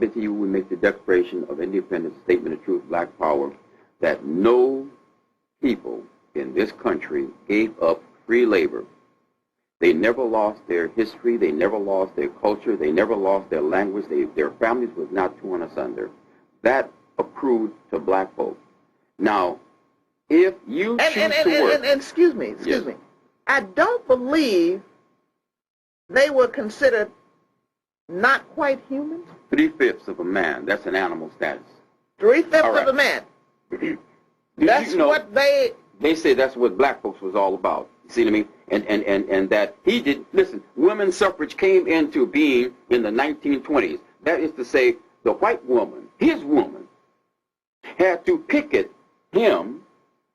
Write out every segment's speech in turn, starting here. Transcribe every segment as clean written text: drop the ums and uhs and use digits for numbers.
submit to you, we make the Declaration of Independence, Statement of Truth, Black Power, that no people in this country gave up free labor. They never lost their history. They never lost their culture. They never lost their language. Their families was not torn asunder. That accrued to black folk. Now, if you choose to work... And excuse me. I don't believe they were considered not quite human. 3/5 of a man. That's an animal status. 3/5 of a man. That's what they... They say that's what black folks was all about. You see what I mean? And that he did... Listen, women's suffrage came into being in the 1920s. That is to say, the white woman, his woman, had to picket him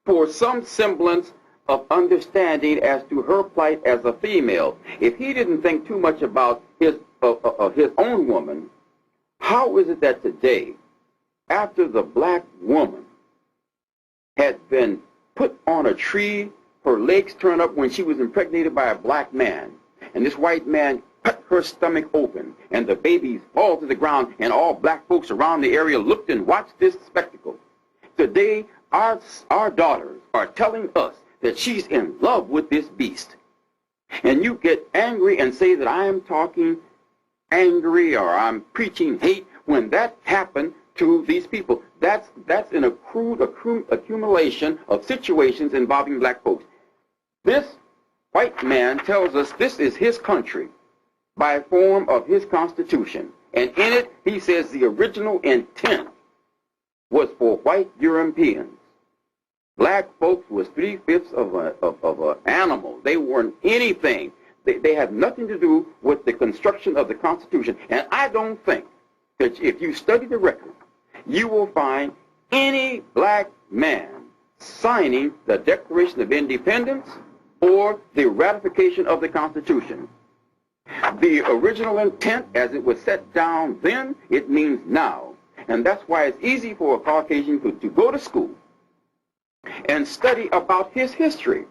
for some semblance of understanding as to her plight as a female. If he didn't think too much about his own woman, how is it that today, after the black woman had been put on a tree, her legs turned up when she was impregnated by a black man, and this white man cut her stomach open, and the babies fall to the ground, and all black folks around the area looked and watched this spectacle. Today, our daughters are telling us that she's in love with this beast. And you get angry and say that I am talking angry or I'm preaching hate when that happened to these people. That's an accumulation of situations involving black folks. This white man tells us this is his country by form of his Constitution. And in it, he says the original intent was for white Europeans. Black folks was 3/5 of an animal. They weren't anything. They had nothing to do with the construction of the Constitution. And I don't think that if you study the record, you will find any black man signing the Declaration of Independence or the ratification of the Constitution. The original intent, as it was set down then, it means now. And that's why it's easy for a Caucasian to go to school and study about his history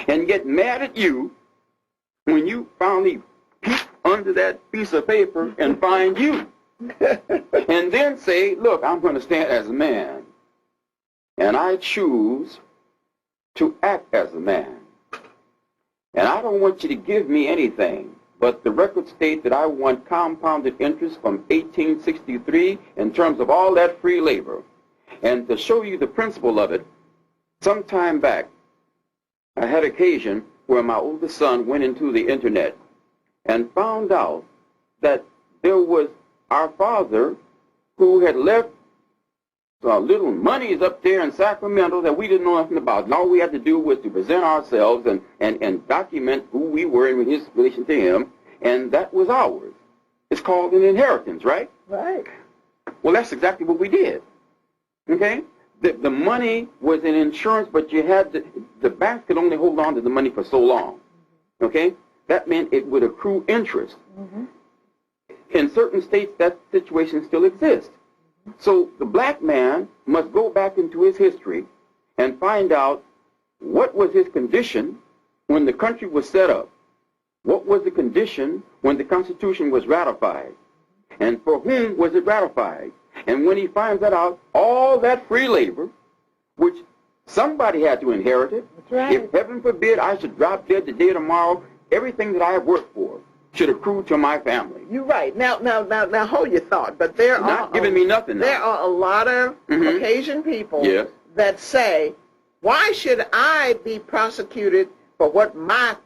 and get mad at you when you finally peek under that piece of paper and find you. And then say, look, I'm going to stand as a man, and I choose to act as a man. And I don't want you to give me anything, but the records state that I want compounded interest from 1863 in terms of all that free labor. And to show you the principle of it, some time back, I had occasion where my oldest son went into the internet and found out that there was our father who had left little monies up there in Sacramento that we didn't know nothing about. And all we had to do was to present ourselves and document who we were in his relation to him, and that was ours. It's called an inheritance, right? Right. Well, that's exactly what we did. Okay? The money was an insurance, but you had the bank could only hold on to the money for so long. Okay? That meant it would accrue interest. Mm-hmm. In certain states, that situation still exists. So the black man must go back into his history and find out what was his condition when the country was set up, what was the condition when the Constitution was ratified, and for whom was it ratified. And when he finds that out, all that free labor, which somebody had to inherit it, that's right. If heaven forbid I should drop dead today or tomorrow, everything that I have worked for should accrue to my family. You're right. Now, hold your thought. But there are not giving me nothing. There are a lot of Caucasian people that say, "Why should I be prosecuted for what my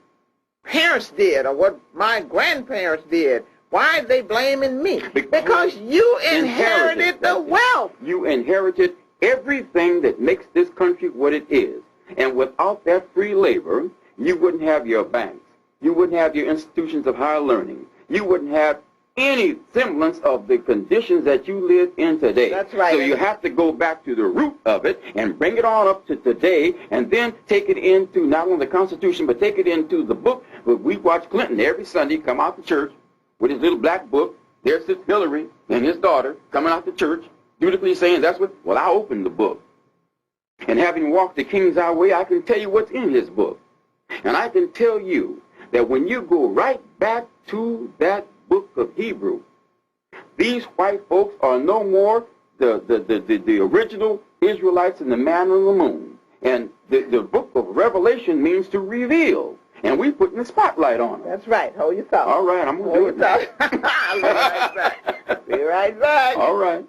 parents did or what my grandparents did? Why are they blaming me? Because you inherited the wealth. You inherited everything that makes this country what it is. And without that free labor, you wouldn't have your banks. You wouldn't have your institutions of higher learning. You wouldn't have any semblance of the conditions that you live in today. That's right. So you have to go back to the root of it and bring it on up to today, and then take it into not only the Constitution, but take it into the book. We watch Clinton every Sunday come out to church with his little black book. There sits Hillary and his daughter coming out to church, dutifully saying, that's what, well, I opened the book. And having walked the King's Highway, I can tell you what's in his book. And I can tell you that when you go right back to that book of Hebrew, These white folks are no more the original Israelites in the man on the moon. And the book of Revelation means to reveal. And we putting the spotlight on them. That's right. Hold your thought. All right, I'm going to do it now. I'll be right back. Be right back. All right.